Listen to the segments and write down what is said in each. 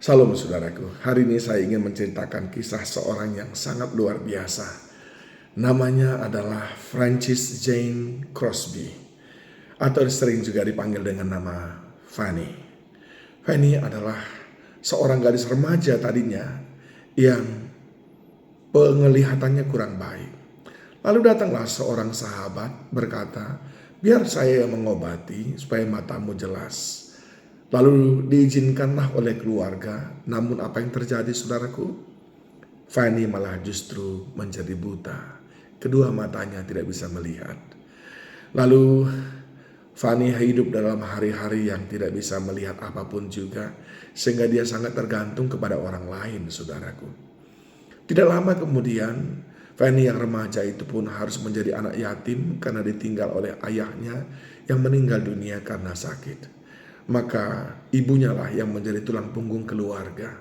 Salam saudaraku, hari ini saya ingin menceritakan kisah seorang yang sangat luar biasa. Namanya adalah Frances Jane Crosby, atau sering juga dipanggil dengan nama Fanny. Fanny adalah seorang gadis remaja tadinya yang penglihatannya kurang baik. Lalu datanglah seorang sahabat berkata, "Biar saya yang mengobati supaya matamu jelas." Lalu diizinkanlah oleh keluarga. Namun apa yang terjadi saudaraku? Fanny malah justru menjadi buta. Kedua matanya tidak bisa melihat. Lalu Fanny hidup dalam hari-hari yang tidak bisa melihat apapun juga, sehingga dia sangat tergantung kepada orang lain, saudaraku. Tidak lama kemudian, Fanny yang remaja itu pun harus menjadi anak yatim karena ditinggal oleh ayahnya yang meninggal dunia karena sakit. Maka ibunya lah yang menjadi tulang punggung keluarga.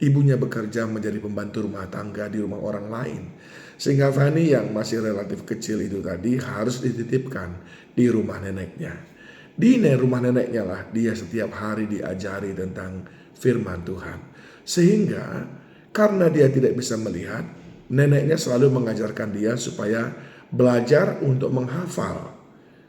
Ibunya bekerja menjadi pembantu rumah tangga di rumah orang lain. Sehingga Fanny yang masih relatif kecil itu tadi harus dititipkan di rumah neneknya. Di rumah neneknya lah dia setiap hari diajari tentang firman Tuhan. Sehingga karena dia tidak bisa melihat, neneknya selalu mengajarkan dia supaya belajar untuk menghafal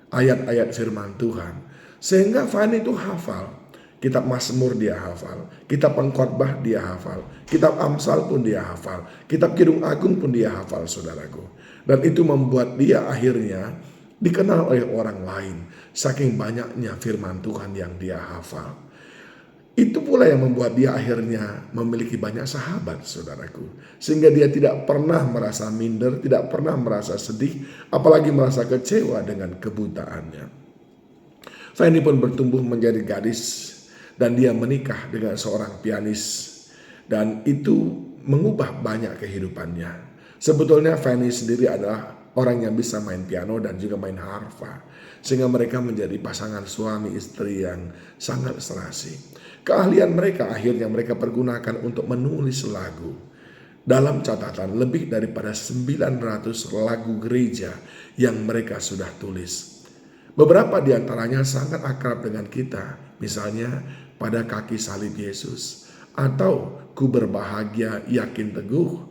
ayat-ayat firman Tuhan. Sehingga Fanny itu hafal. Kitab Mazmur dia hafal, kitab Pengkhotbah dia hafal, kitab Amsal pun dia hafal, kitab Kidung Agung pun dia hafal, saudaraku. Dan itu membuat dia akhirnya dikenal oleh orang lain, saking banyaknya firman Tuhan yang dia hafal. Itu pula yang membuat dia akhirnya memiliki banyak sahabat, saudaraku. Sehingga dia tidak pernah merasa minder, tidak pernah merasa sedih, apalagi merasa kecewa dengan kebutaannya. Fanny pun bertumbuh menjadi gadis dan dia menikah dengan seorang pianis. Dan itu mengubah banyak kehidupannya. Sebetulnya Fanny sendiri adalah orang yang bisa main piano dan juga main harfa. Sehingga mereka menjadi pasangan suami istri yang sangat serasi. Keahlian mereka akhirnya mereka pergunakan untuk menulis lagu. Dalam catatan lebih daripada 900 lagu gereja yang mereka sudah tulis. Beberapa di antaranya sangat akrab dengan kita, misalnya pada kaki salib Yesus, atau ku berbahagia yakin teguh,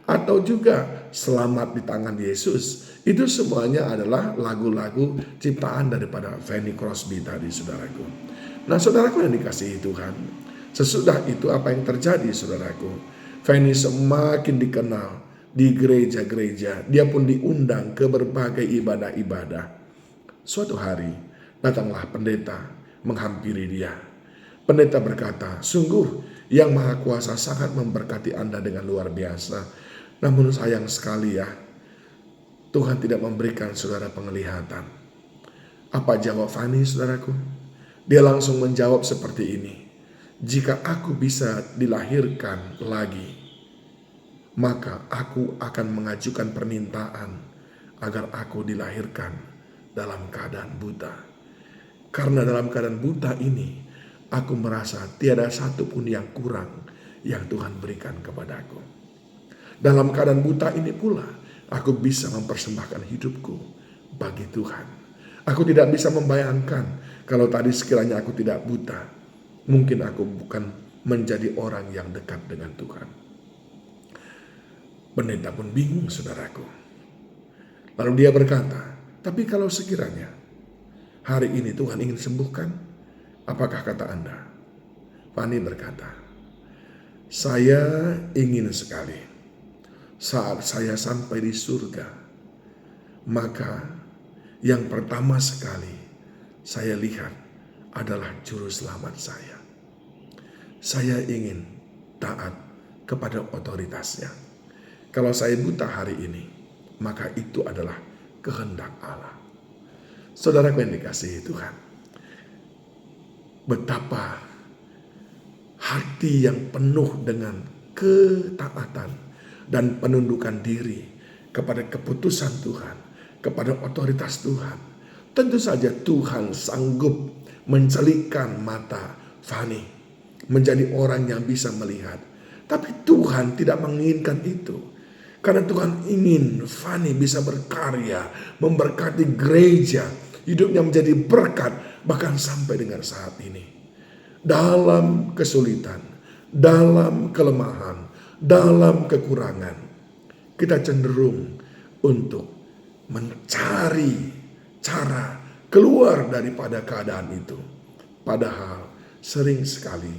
atau juga selamat di tangan Yesus. Itu semuanya adalah lagu-lagu ciptaan daripada Fanny Crosby tadi, saudaraku. Nah, saudaraku yang dikasihi Tuhan, sesudah itu apa yang terjadi, saudaraku? Fanny semakin dikenal di gereja-gereja, dia pun diundang ke berbagai ibadah-ibadah. Suatu hari, datanglah pendeta menghampiri dia. Pendeta berkata, "Sungguh yang Maha Kuasa sangat memberkati Anda dengan luar biasa. Namun sayang sekali ya, Tuhan tidak memberikan saudara penglihatan." Apa jawab Fanny, saudaraku? Dia langsung menjawab seperti ini, "Jika aku bisa dilahirkan lagi, maka aku akan mengajukan permintaan agar aku dilahirkan dalam keadaan buta. Karena dalam keadaan buta ini, aku merasa tiada satu pun yang kurang yang Tuhan berikan kepadaku. Dalam keadaan buta ini pula, aku bisa mempersembahkan hidupku bagi Tuhan. Aku tidak bisa membayangkan kalau tadi sekiranya aku tidak buta, mungkin aku bukan menjadi orang yang dekat dengan Tuhan." Pendeta pun bingung, saudaraku. Lalu dia berkata, "Tapi kalau sekiranya hari ini Tuhan ingin sembuhkan, apakah kata Anda?" Fanny berkata, "Saya ingin sekali saat saya sampai di surga, maka yang pertama sekali saya lihat adalah juru selamat saya. Saya ingin taat kepada otoritasnya. Kalau saya buta hari ini, maka itu adalah kehendak Allah." Saudaraku yang dikasihi Tuhan, betapa hati yang penuh dengan ketaatan dan penundukan diri kepada keputusan Tuhan, kepada otoritas Tuhan. Tentu saja Tuhan sanggup mencelikkan mata Fanny menjadi orang yang bisa melihat. Tapi Tuhan tidak menginginkan itu. Karena Tuhan ingin Fanny bisa berkarya, memberkati gereja, hidupnya menjadi berkat, bahkan sampai dengan saat ini. Dalam kesulitan, dalam kelemahan, dalam kekurangan, kita cenderung untuk mencari cara keluar daripada keadaan itu. Padahal sering sekali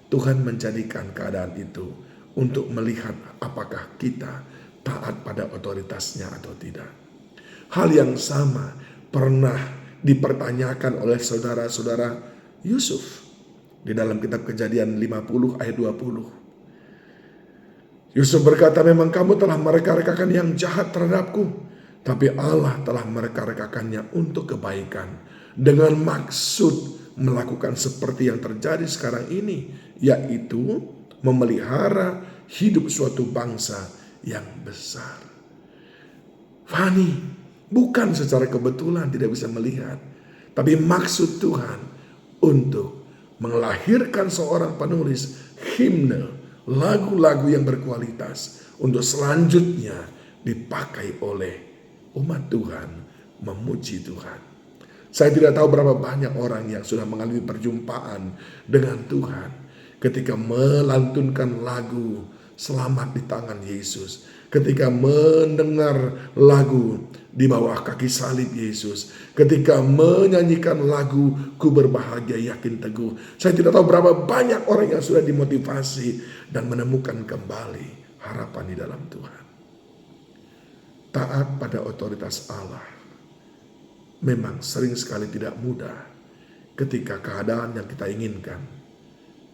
Tuhan menjadikan keadaan itu untuk melihat apakah kita taat pada otoritasnya atau tidak. Hal yang sama pernah dipertanyakan oleh saudara-saudara Yusuf di dalam kitab Kejadian 50 ayat 20. Yusuf berkata, memang kamu telah mereka-rekakan yang jahat terhadapku, tapi Allah telah mereka-rekakannya untuk kebaikan, dengan maksud melakukan seperti yang terjadi sekarang ini, yaitu memelihara hidup suatu bangsa yang besar. Fani bukan secara kebetulan tidak bisa melihat, tapi maksud Tuhan untuk melahirkan seorang penulis himne, lagu-lagu yang berkualitas untuk selanjutnya dipakai oleh umat Tuhan memuji Tuhan. Saya tidak tahu berapa banyak orang yang sudah mengalami perjumpaan dengan Tuhan ketika melantunkan lagu selamat di tangan Yesus, ketika mendengar lagu di bawah kaki salib Yesus, ketika menyanyikan lagu ku berbahagia yakin teguh. Saya tidak tahu berapa banyak orang yang sudah dimotivasi dan menemukan kembali harapan di dalam Tuhan. Taat pada otoritas Allah memang sering sekali tidak mudah ketika keadaan yang kita inginkan,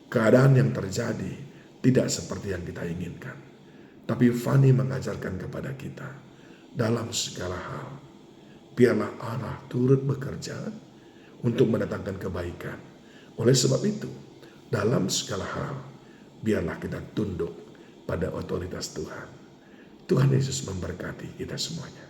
keadaan yang terjadi tidak seperti yang kita inginkan. Tapi Fani mengajarkan kepada kita, dalam segala hal, biarlah Allah turut bekerja untuk mendatangkan kebaikan. Oleh sebab itu, dalam segala hal, biarlah kita tunduk pada otoritas Tuhan. Tuhan Yesus memberkati kita semuanya.